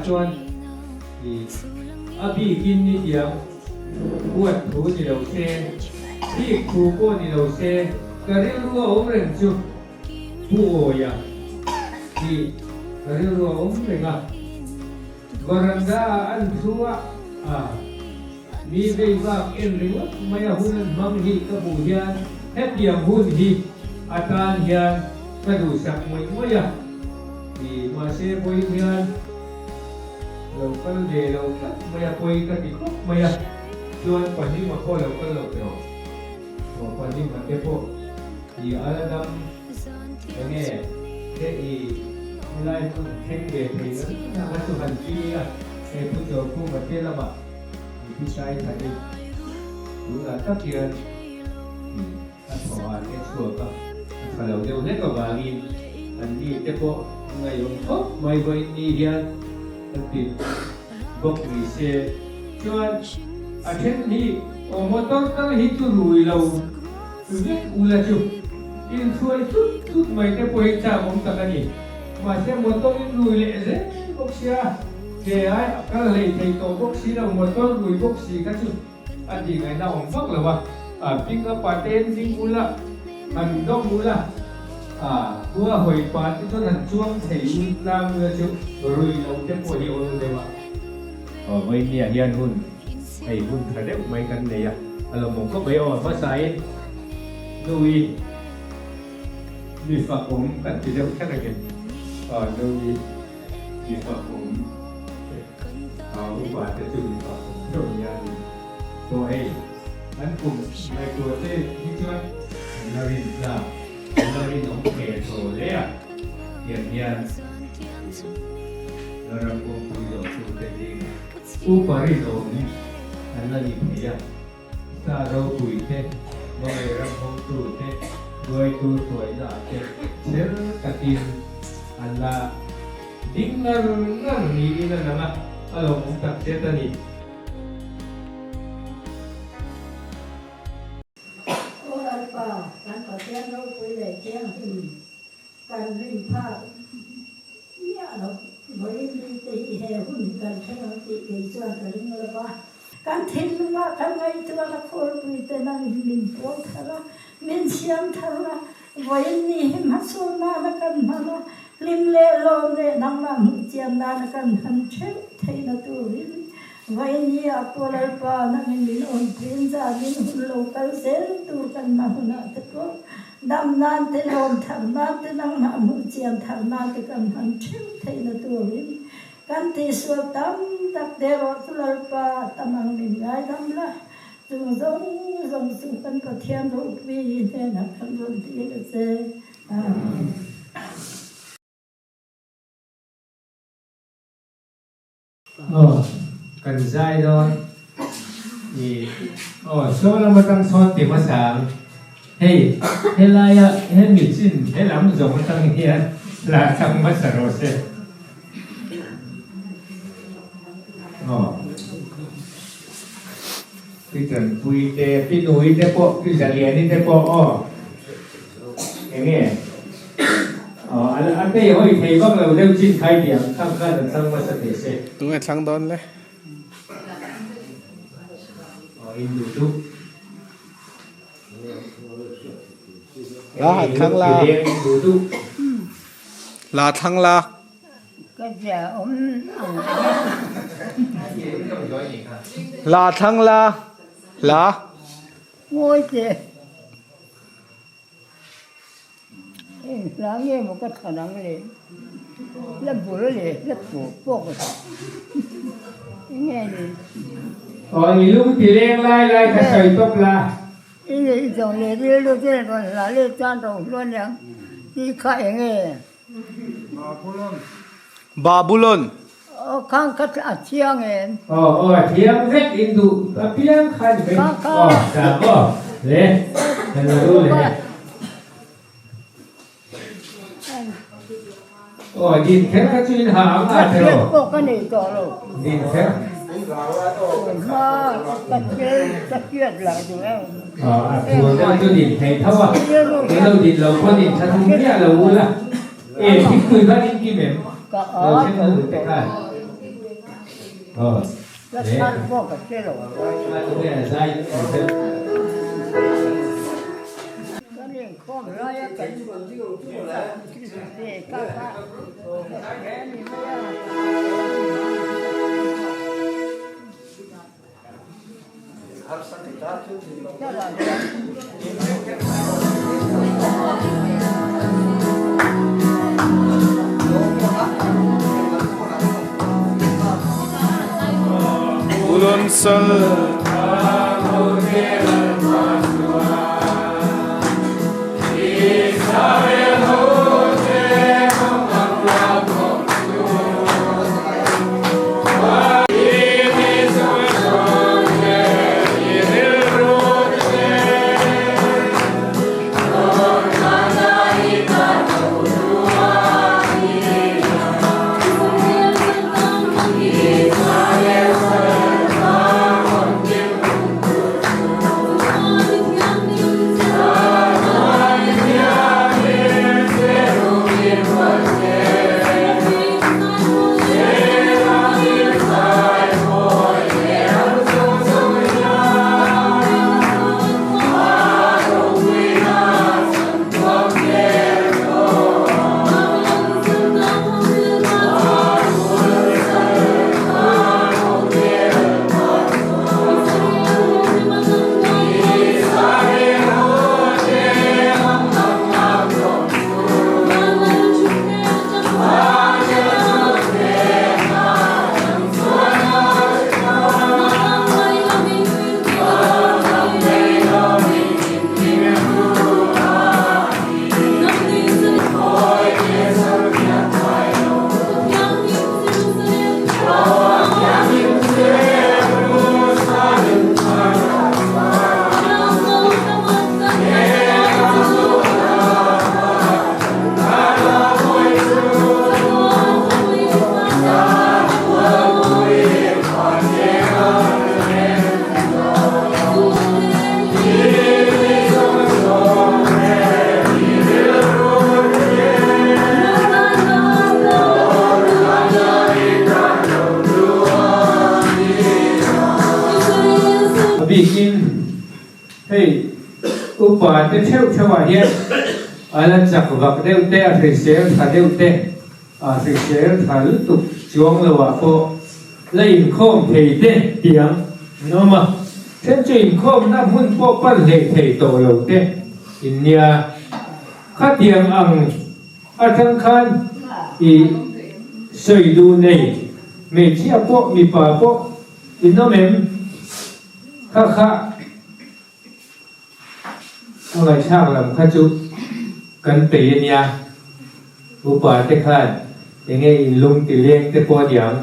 จวนบีกินนี่เดียวปวดหูนี่เราเซ่ที่ครูโก้นี่เราเซ่ก็เรียกว่าองค์เรื่องจุผู้โอยที่ก็เรียกว่าองค์เรื่องกรันดาอันทัวมีเรื่องว่าเอ็นหรือว่าไม่หุ่นมังฮีกับผู้เฮียนแค่เดียวหุ่นฮีอาจารย์เฮียนก็ดูสักไม่ไม่ที่มาเซ่ปุยเฮียนเราก็เดี๋ยวเราไม่อยากคุยกันอีกไม่อยากชวนคนที่มาพูดเราก็เราเนาะคนที่มาเก็บพวกที่อะไรดำอย่างเงี้ยเด็กอีไล่ทุกเข่งเด็กเลยนะมาสุพรรณจีอ่ะไอ้ผู้เจ้าผู้มาเที่ยวละบ่ที่ใช้ไทยดูแลตักเกียร์อันพออันนี้ชัวร์ก็ถ้าเราเดี๋ยวนี้ก็ว่ามีอันนี้เก็บพวกไงยงโอ้ไม่ไปนี่เดียติดบอกวิเศษจนอาเช่นนี้มอเตอร์ตั้งหิตุรุยเราคือเรียกอุลาจุอินช่วยทุกไม่ได้ป่วยจ้าผมตั้งนี้มาเสียมอเตอร์รุยเลยเจ๊บอกเสียเจ้าก็เลยที่ตัวบอกเสียเรามอเตอร์รุยบอกเสียก็จุอันที่ไงน่าองฟังเลยว่าพิงกับปาเต้นพิงอุลาอันดอกอุลาหัวหอยปลาที่ต้นหันช่วงเที่ยวตามเรือจุรุยเราจะปวดที่โอรุเดวะไม่เนี่ยยันหุ่นไอ้หุ่นกระเด็บไม่กันเนี่ยเราหมกก็ไปเอาภาษาลุยมีฝักผมกันที่เดียวแค่ไหนกันลุยมีฝักผมเอาอุบาทจะจุดฝักผมโดนยันตัวเองนั้นกลุ่มในตัวเต้ที่ช่วยนารินทราเราเรียนองค์เขตโซเลียเยี่ยมยันเราคงคุยกับสุเทพอุปริโภคอันนั้นอีกอย่างถ้าเราคุยเท่ไม่รับคงสุเทพด้วยตัวสวยหล่อเท่เชื่อกตินอันละดิ้งนั่นนี่นั่นนะอารมณ์ตัดเจตนีการเล่นภาพเนี่ยเราไม่ได้มีแต่แห่หุ่นกันแค่เราติดกันส่วนกันนี่ละว่าการทิ้งว่าทำไงตัวละคนมีแต่นั่งมินโพธาระมินเสียงธาระวันนี้มาส่วนนานักันมาละลิมเล่ลมเล่น้ำมันเจียมนานักันหันเชื่อเทนตัววินวันนี้อัปโลปานักมินอุ่นพินจามินหุ่นโลกัลเซนตัวกันมาหุ่นอัตโกดำนานเตลมทำนานเตนังหามุเจียนทำนานเตกันหันเชื่อเทนตัววินกันที่สวดตั้มตักเดรอตุลปาตมังมินไงทำละจึงส่งสุกันก็เทียนรูปวีเนี่ยนักขันรุ่นที่จะเจกันใจโดนนี่โซลามาตั้งซ้อนติมาสามเฮ้ลายะเฮ้มิจินเฮ้ลำจงมาตั้งเฮียลาตั้งมาสโรเซที่จะปุยเตพี่หนุ่ยเตปอที่จะเรียนนี่เตปออย่างเงี้ยอันนี้ยังไม่เคยบ้างเราเรื่องจินไทยเดียวข้ามกันตั้งมาสเตเซตัวช่างโดนเลยอินดูทุกลาทั้งลาลาทั้งลาก็จะลาทั้งลาลาโอ้ยเจ๊ล้างเงี้ยมันก็ขนาดนั้นเลยแล้วบุรุษเลยแล้วปุ๊บปุ๊บยังไงดีอีลูกที่เลี้ยงไล่ถ้าใส่ตกละอีเลยจงเลยที่ลูกที่ก่อนละเลี้ยงจานตรงล้วนยังที่ขายยังไงบาบูลอนข้างกัดอาเชียงเองเชียงเล็กอินดูเพียงใครเป็นจ้าก็เลยฉันรู้เลยดินแข็งก็ช่วยหามาเถอะพวกกันนี่ต่อลูกดินแข็งมาตะเกียบหลังอยู่แล้วตัวเราดินแข็งเท่าว่าเราดินเราคนดินฉันเนี่ยเราละที่คุยว่าดินกี่เมตรก็เราใช้มือแต่ได้ แล้ว Đấy. ท่านบอกกับเจ้าหรอ Cái này là dây. ก็เลี้ยงข้อมร้อยกันนี่ก็ว่าแค่นี้ไม่ได้ 우론설 Bikin hey upa te theo theo à hiện ala chak vak deu te a thrisel tha deu te a thrisel tha lu tuk chuang lo wa ko lein khom thei te tiang no ma then chin khom na mun po pan le thei to lo te inya kha tiang ang a thang khan i soi du nei me chia po mi pa po in no mem khá người sang làm khá chú cần tỷ nha u bà tê khan thì nghe lung tỷ liên tê po điểm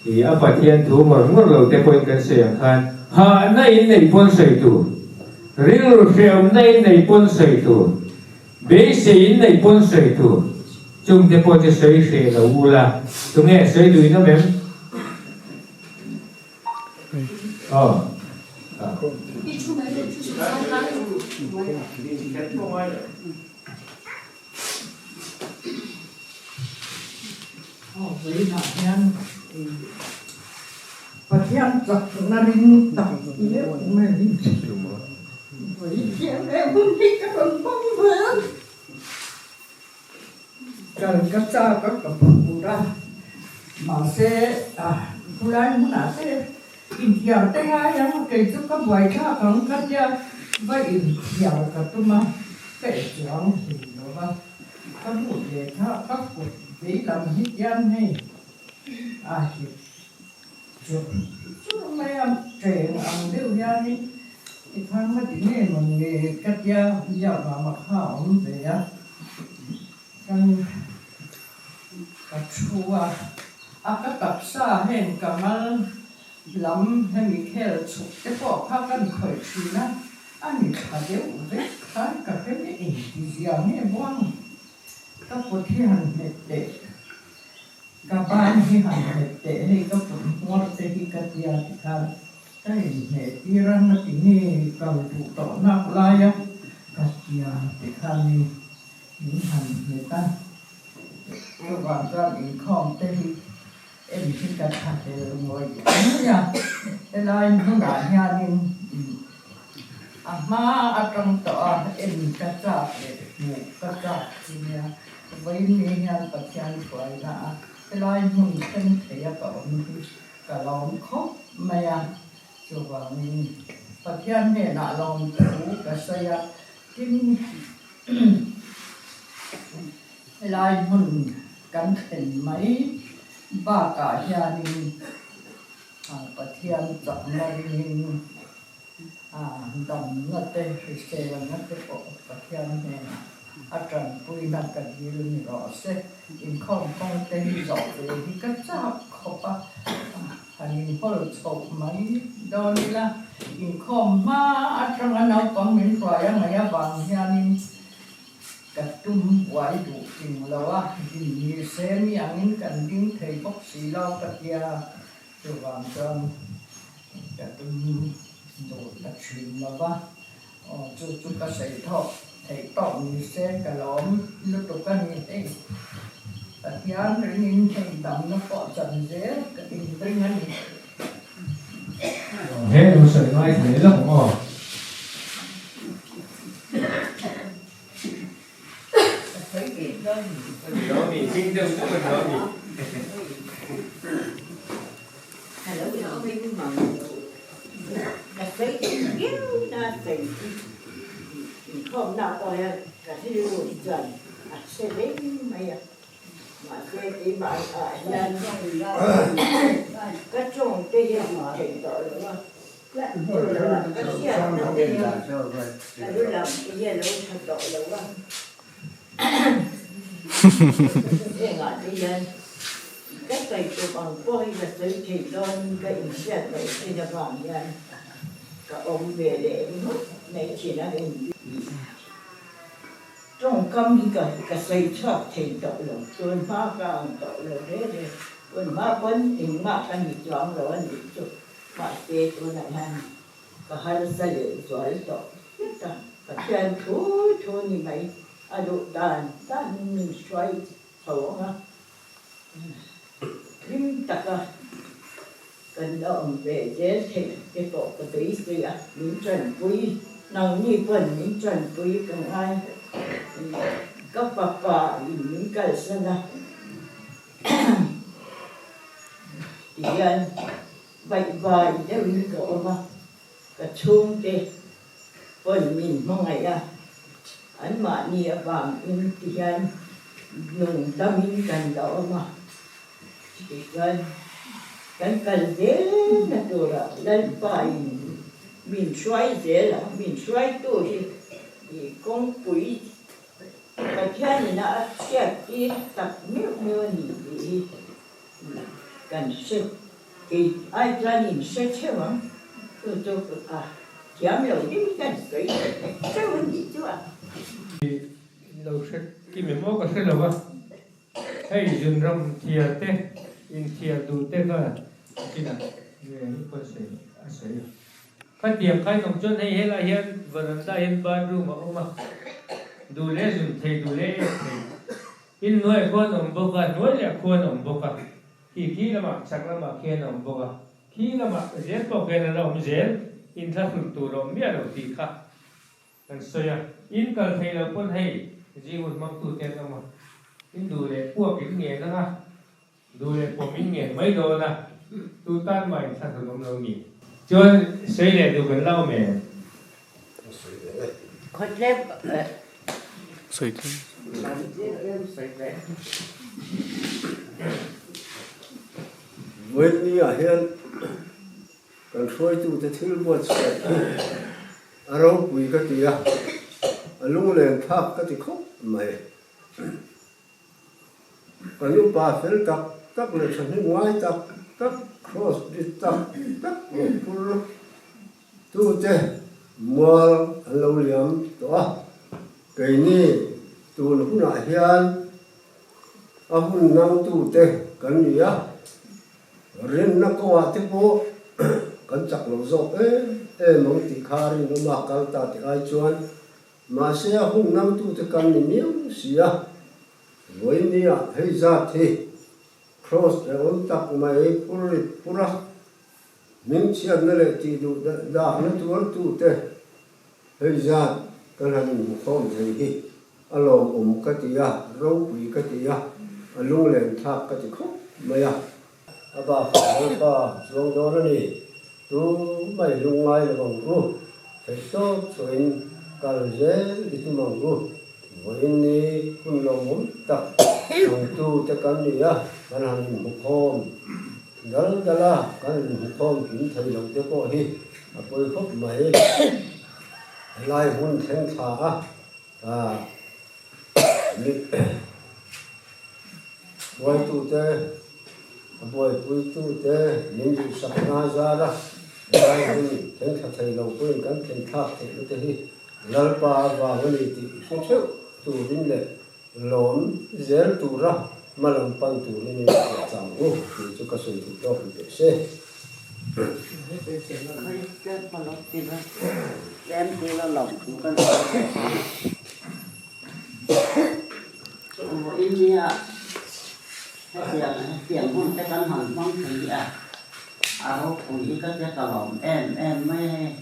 thì ở bà thiên thủ mà ngất lâu tê po cần sửa khan ha nay này pon sợi tu riêng phèo nay này pon sợi tu bế sĩ này pon sợi tu chung tê po tê sợi sợi là u la chúng nghe sợi đuôi nó mềm với nạn nhân và theo dọc là linh tập nếu mà linh với theo em không thích các đồng bông vỡ cần các cha các cặp phụ ra mà sẽ fulai muna sẽ in hiệp tay hai yang cái chút các bài khác còn các gia với in hiệp các tụi mà cái chuyện gì đó các một đề khác các cuộc để làm hết gian này thì chút mấy em trẻ ăn đều ra đi thì thằng mà tí này mình nghề cắt da giờ mà khảo về á căn cắt chua các cặp xa hẹn cả mà lắm hay mình khéo chụp cái bỏ khác căn khởi chi na anh khá đều đấy khá cả cái này thì giờ này buông các cuộc thi hành hết để các bạn thi hành hết để thì các phần ngót sẽ đi cắt da thì khá cái hệ tí răng nó tí này cầm thủ tỏ nạc lai á cắt da thì khá này những hành hết ta các bạn ra mình không thì em chỉ cần thật thì ngồi nha thế là không đã nhà nên mà trong đó em cái chợ một cái chợ thì với mình nhà bậc cha tuổi là cái loài mình thân thể có cả lòng khóc mà cho vào mình bậc cha này là lòng cũ cả xây kinh cái loài mình cẩn thận mấy ba cả gia đình bậc cha chọn mình đồng ngất tê sẽ là ngất tê bộ bậc cha này trần vui nằm cần như lưng rõ sẽ in không tê rõ về thì cách chấp không pa hành hol chọc mấy đó là in không mà trong anh nào còn mình phải ngày vàng nhà nên cách tung quái đủ tình lâu như xem yang cần tiếng thầy bác sĩ lo cách ya cho vàng trong cách tung rồi cách chuyện mà chú các thầy thọ thầy tỏ như xe cả lóm lúc đó cái như thế tất nhiên là những thầy đắm nó có chân dễ cái tình tình anh thế nó sẽ nói thế là không ổn thấy cái đó mình kinh doanh của mình đó mình Hello, mình mong là phải kiếm ra tiền không nào coi cả cái điều chuẩn sẽ đến mày mà cái bài nhân cái trồng cái gì mà thành tội đúng không? Cái gì nó cái là nó làm cái gì nó thành tội đúng không? Cái ngọn cái dân cái cây của bằng phôi là tới thì đơn cái sẽ này thì là bằng nhân cả ông về để này chỉ là hình trong cam cái xây chọc thì tội lỗi tôi phá cao tội lỗi đấy tôi phá vấn thì mà cái gì chọn rồi anh chụp mà tê tôi này hàng cả hai gia đình giỏi tội tất cả cả chuyện thôi như vậy đủ đàn mình xoay thấu ha nhưng tất cả cần động về chế thì cái bộ cái tí gì những trần quý nào như phần những trần quý cần ai các bà những cái sân là thì vậy vài nếu như cậu mà cái chuông thì phần mình mong ngày anh mà nhiều vàng in thì anh dùng tâm in cần đó mà thì cái cần dễ là đồ là lên phải mình xoay dễ là mình xoay tôi thì con quý cái chuyện này nó sẽ đi tập nếu thì cần sự thì ai ra nhìn sẽ chơi mà tôi giảm rồi cái cần sự chơi vấn gì chứ đầu sẽ cái mình mua cái là gì hay dùng rong thìa tê in thìa đủ tê cơ cái nào về những con sẽ cái tiệm cái nông dân hay là hiện vẫn đang hiện ban ru mà đủ lẽ dùng thề đủ lẽ in nuôi con ông bố cả nuôi là con ông bố cả khi là mà chắc là mà khi là ông bố cả khi là mà dễ bố cái là ông dễ in thắt lưng tủ rồi miết đầu tì khác anh soi in cần thề là con hay gì một mong tụt tiền đâu mà in đủ lẽ của cái nghề đó ha đủ lẽ của mình nghề mấy đồ nè tu tan mày thắt lưng lâu nhỉ cho xây để được cái lâu mẹ có lẽ Sweet. với như hiện cần phơi tu te thil bo che aro pui ka tia alung len thap ka ti khop mai còn lúc ba phel tak le chan ni ngoài tak cross đi tak một pul tu te mual alo liam to cái này tu lúc nào hiện ahun nang tu te kan ni ya rin na ko wa te po kan chak lo zo mong ti khari no ma kal ta ti ai chuan ma se ahun nang tu te kan ni miu sia voi ni ya hei za thi cross để ôn tắc mày pura mình chỉ ăn lấy chỉ đủ đã nó tuôn tu te bây giờ cái này mình không thấy gì alo cái gì à rau quý cái gì à lung lên tháp cái gì không mày à bà phải bà xuống đó này tu mày lung ngay là bằng ru thấy số chuyện cái dễ đi tu bằng ru với ini kun lo muốn tập dùng tu cho cái gì à cái này mình không đó là cái mình không kiếm thấy được cái có gì à tôi không mày lại muốn thành thà à buổi tu te buổi tu te mình đi sắp na ra đó lại muốn thành thà thầy lâu quên cái thành thà thì nó thì lal pa và cái gì thì không chịu tu đến lệ lộn dễ tu ra mà làm pan tu nên chẳng ô thì cho cái sự tu đó phải sẽ em thì là lòng cũng cần India tiền hôn cái căn hẳn mong thì áo quỷ cái lòng em mới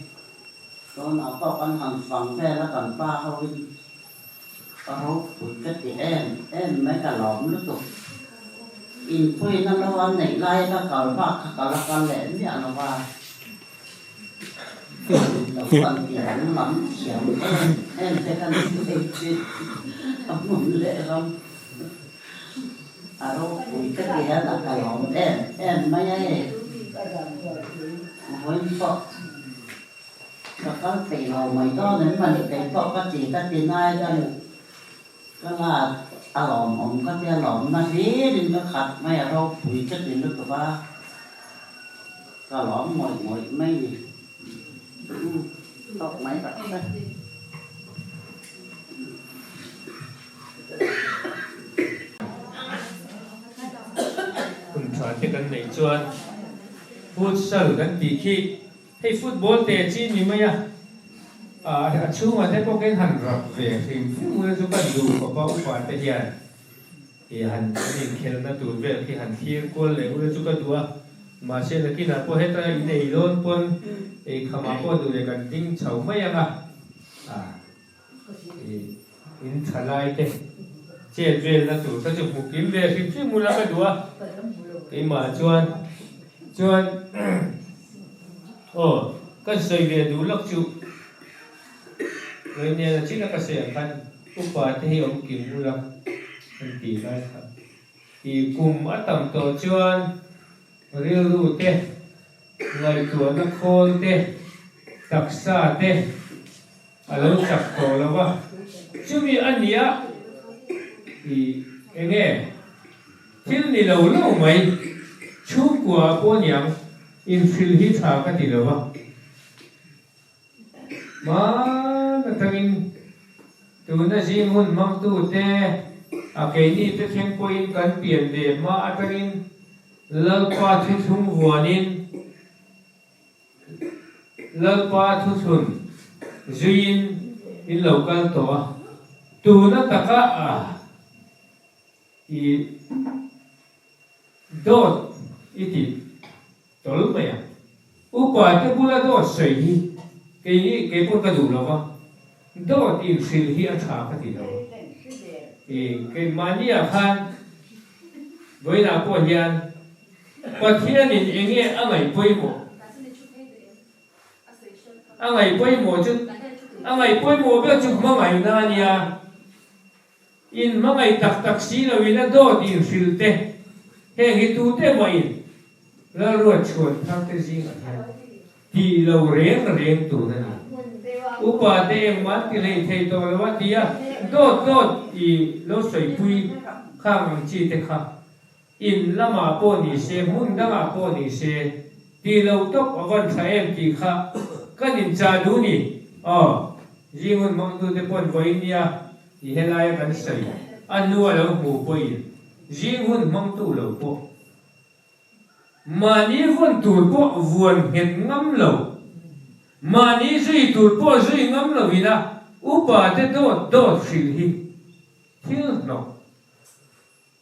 có nó có căn hẳn phẳng ve là cần ba hậu áo quỷ cái thì em mấy cả lòng nước tục in phui nó ăn này lai nó cả ba cả là con lẻ nhỉ nó ba còn tiền lắm chiếm em thấy căn chuyện muốn lệ không đâu cái gì là cả lòng em mấy ấy với phật các tỷ lầu mấy đó nếu mà cái phật các chỉ các tiền ai ra cái là lòng ông các tiền lòng nó dễ đến nó khát mấy ở đâu quý chất đến nước của ba cả lòng mọi mấy đọc máy đặt đâyคุณสอนที่กันในชวนฟุตซอลกันตีขี้ให้ฟุตบอลเตะจีนมีไหมช่วงวันที่พวกเขาหันรับเวียทีมฟุตบอลจุกันดูกับเขาฝันไปเดียนหันนี่เคลน่าดูเวียที่หันที่กวนเลยอุลจุกันดูมาเช่นกี้นะพอเห็นอะไรในโลนปนขมาพอดูเลยกันดิ้งเฉาไม่ยังอินทลายเตเจ็ดเวลน่าดูถ้าจะมุกิมเวียที่มูลค่าดูcái mà chuan cái sợi về đủ lắc chịu người này là chính là cái sợi khăn cũng phải thì ông kiếm mua lắm anh tỷ lại thật thì cùng ở tầm tổ chuan riêu lu te ngày tuổi nó khôn te đặc sa te lâu chặt cổ là ba chứ vì anh nhỉ thì nghe thiên này lâu lâu mấy chú của cô nhàng infill hit thà cái gì đâu mà nó thằng từ nó gì muốn mang tu te cái này te thằng cô in cần tiền để mà thằng lal pa thu thung vuanin lal pa thu thun zuin in local to tu na taka i dot iti tol maya upa te bula dot sei hi cái pun ka du lawa dot in sil hi a tha ka ti lawa cái mania khan với là cô hiền và thiên in nghe anh ấy quay mồ anh ấy quay mồ chứ anh ấy quay mồ biết chụp mang ấy na nia in mang ấy tak xí là vì nó dot in sil te he hi tu te mai la ruột chuột thang te gì ngà thì lâu rèn tu na upa te man ti lei thei to lawa tia dot i lo soi pui khang chi te kha in lama po ni se mun danga po ni se ti lo tok awan tha em ti kha kanin cha du ni jingun mang du te pon voinia i helai kan sai anu lo mu poi jingun mang tu lo po mani hon tu po vuan hen ngam lo mani zui tu po zui ngam lo vina upa te dot fil hi thil no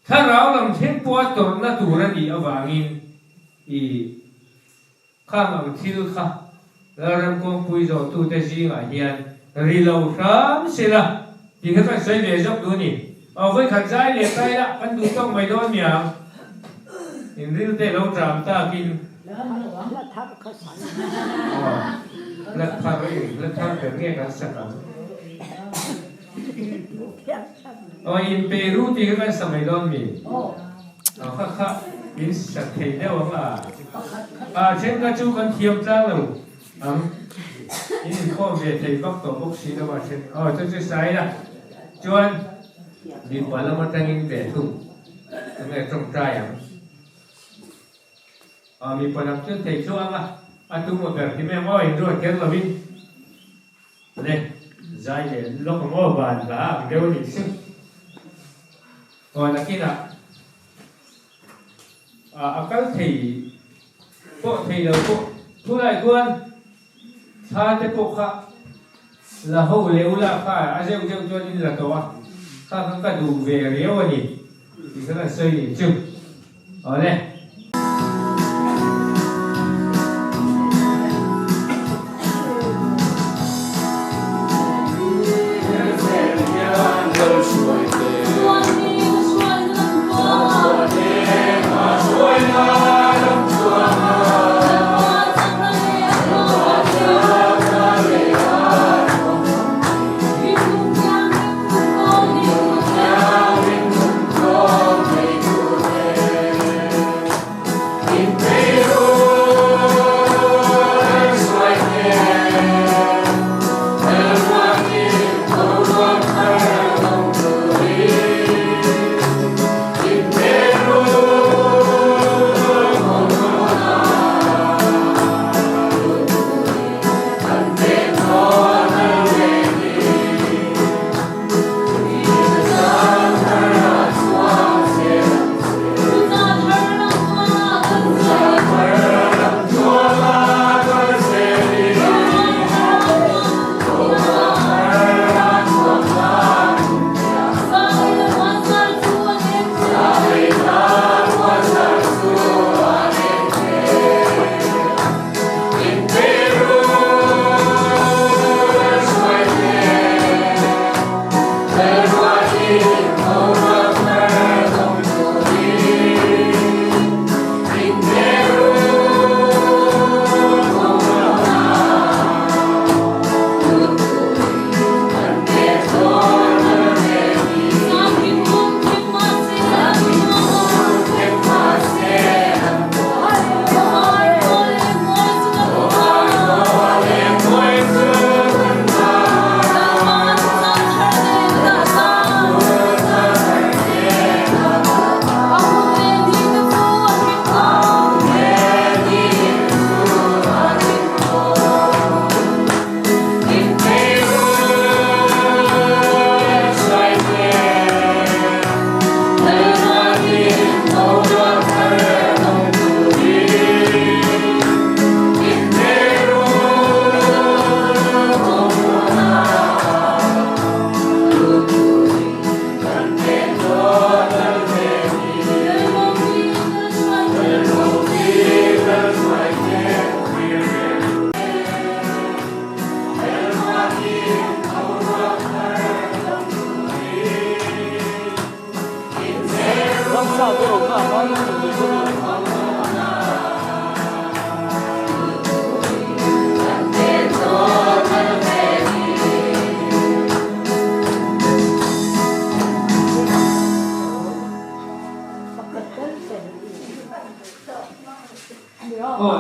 ถ้าเราลำเช่นปวดตัวนั่นตัวนั้นอีอวางินอีข้ามอังทิลค่ะแล้วรำกงปุยโจตูเตจิงอาเฮียนรีเลวซ้ำสิละที่เขาใช้เวจบดูนี่เอาไว้ขัดใจเหล็กไปละมันดูต้องไม่โดนเมียอินริลเตเราจำตากิน แล้วทับเขาสั่น แล้วทำไปแล้วทำแบบแก้กันสักครั้ง เพียงสั่น อินเปรูที่เขาสมัยโดนมี โอ้ ค่ะอินสักเทเดียวว่าเช่นก็จูกันเทียมจ้าเราอินข้อเวทีก็ตัวบุกสีแล้วว่าเช่นจะใส่ละจวนดีกว่าเรามาตั้งอินเปรุ่งตั้งแต่ตรงใจมีผลลัพธ์ที่เทช่วงตุ้มแบบที่แม่ว่าอินรู้แค่ละวินเนี่ยใจเลยล็อกมั่วบานละเดี๋ยวนี้ซึ่งนักกีฬาakal thei ko thei lo ko thulai kuan tha te ko kha la ho le ula kha a jeu jeu cho ni la to wa kha ka du ve reo ni ti ka sai ni chu ole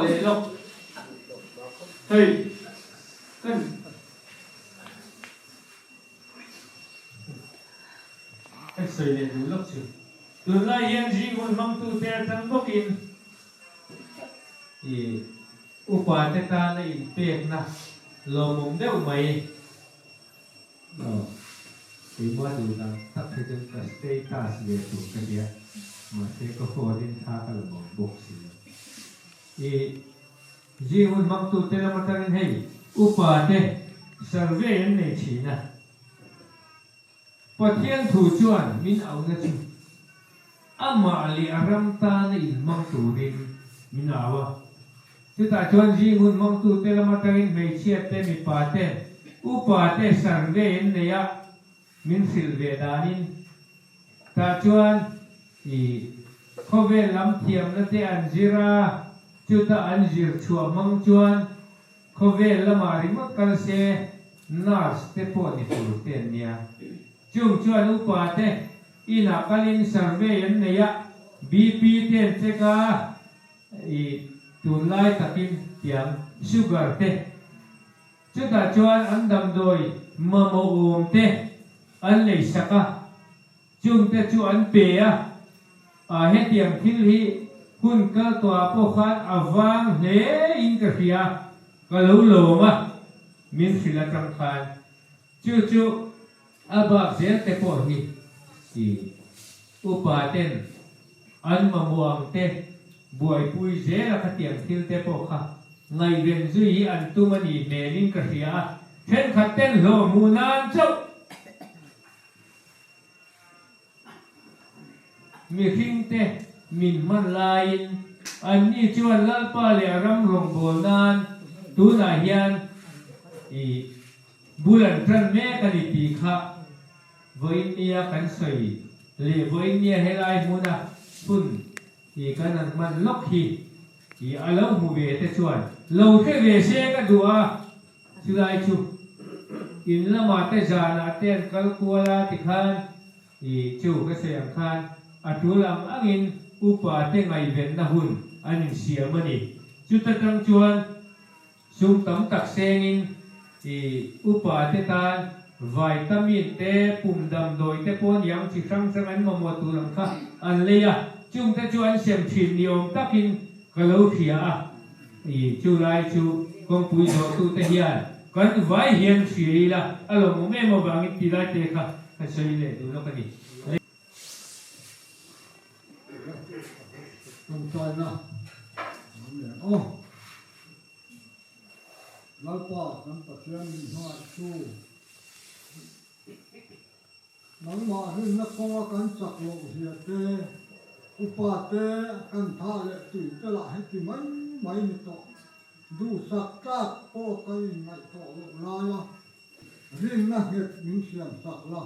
le lo hey kan cái sợi lên đúng lúc chứ từ lại hiện gì còn mong tu theo thằng bốc in thì upa thế ta là in bẹt na lo mong đeo mày thì mua đủ là thắp thì chúng ta status về tụ cái gì mà thế có phô đến tha cái là mong bốc gì thì gì còn mong tu theo mà thằng hay upa thế survey này chỉ na ประเทศถูจวนมินเอาเงิน ama li aram ta na in mang tu rin minawa chu ta chuan ji ngun mang tu te lama tangin mei chiat te mi pa te upa te san ve in neya min sil ve danin ta chuan i khove lam thiam na te an zira chu ta an zir chua mang chuan khove lama ri mak kal se nas te po ni tu te nia chung chuan upa te ina kalin sarve in neya bp ten che ka i tun lai takin tiang sugar te chu ta chuan an dam doi mamo te an lei saka chung te chu an pe a he tiang thil hi hun kal tua po khan awang hle in ka hria ka lo lo ma min sila tang khan chu aba zel te po hi i upa ten an mamuang te buai pui zela ka tiang thil te po kha ngai ven zui an tumani melin ka hria then khaten lo munan chau mi hing te min man lain an ni chuan lalpa le ram rong bol nan tu na hian i bulan tran me ka ni pi kha voin nia kan soi le voin nia helai muna pun i kanan man lok hi i alo mu ve te chuan lo the ve se ka dua chulai chu in lama te jana ten kalkuala ti khan i chu ka sayang khan atulam angin upa te ngai ven na hun anin siamani chu ta tang chuan sum tam tak sengin i upa te tan vitamin te pum dam doi te pon yang chi sang sang an mo tu ram kha an leya chung te chuan sem thin ni om takin kalo thia i chu lai chu kong pui do tu te hian kan vai hian thri la alo mo me mo bang ti lai te kha ka sei le du lo ka ni không sai na ô lão pa năm tập chuyên mình hoa chu nắng mà nên nó không có cán chặt lộ gì thế upa te kan tha le tu te la hết thì mấy mấy mươi to du sắc tác ô cái này to lộ la riêng na hết mình xem sắc la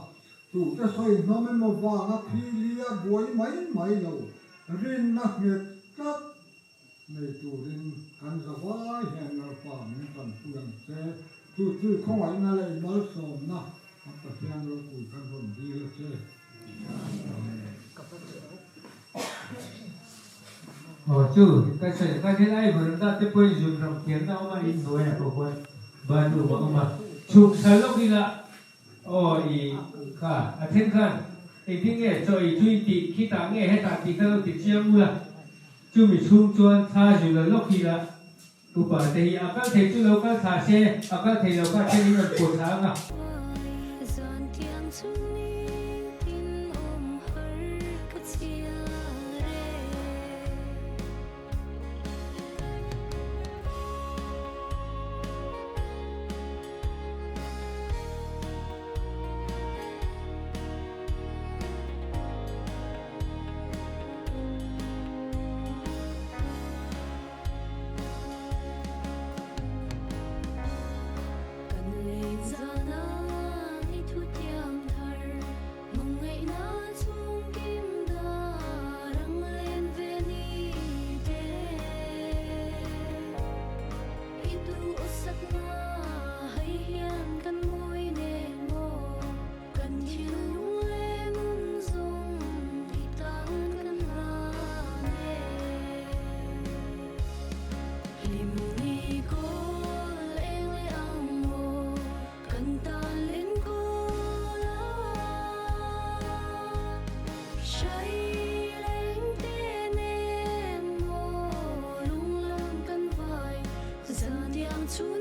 tu te soi nó mới một vàng á phi lia buổi mấy mấy lâu riêng na hết các này tu riêng kan ra vai hẹn là pa mình cần phương thế tu không phải là lại mới sớm na tập chuyên rồi cũng cần phải đi rồi chứ chu cái sợi cái thế này vừa ra tới bây giờ làm kiến nào mà in rồi à cô quên ban đủ bằng mà chụp sai lúc đi là i cả thiên khăn thì nghe rồi chui tị khi ta nghe hết ta tị cái tị chiêm mula chu mi chung chuan tha ju là lúc đi là tu pa te hi akal thei chu lo ka tha se akal thei lo ka chen in an put tha nga to